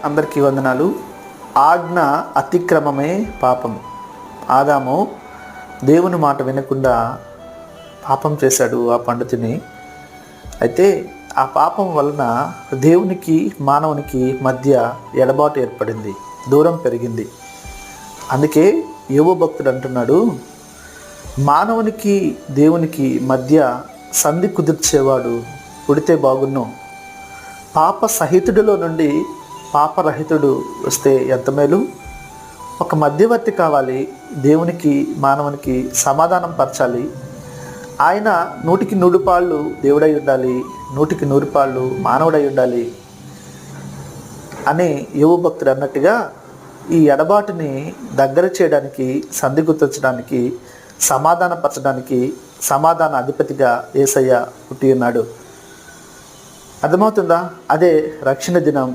అందరికీ వందనాలు. ఆజ్ఞ అతిక్రమమే పాపం. ఆదాము దేవుని మాట వినకుండా పాపం చేశాడు, ఆ పండు తిని. అయితే ఆ పాపం వలన దేవునికి మానవునికి మధ్య ఎడబాటు ఏర్పడింది, దూరం పెరిగింది. అందుకే యోబు భక్తుడు అంటున్నాడు, మానవునికి దేవునికి మధ్య సంధి కుదిర్చేవాడు పుడితే బాగున్ను. పాప సహితుడిలో నుండి పాపరహితుడు వస్తే ఎంత మేలు. ఒక మధ్యవర్తి కావాలి, దేవునికి మానవునికి సమాధానం పరచాలి. ఆయన 100కి 100 పాళ్ళు దేవుడై ఉండాలి, 100కి 100 పాళ్ళు మానవుడై ఉండాలి అని యోబు భక్తుడు అన్నట్టుగా ఈ ఎడబాటుని దగ్గర చేయడానికి, సంధి గుర్తించడానికి, సమాధానపరచడానికి సమాధాన అధిపతిగా యేసయ్య పుట్టి ఉన్నాడు. అర్థమవుతుందా? అదే రక్షణ దినం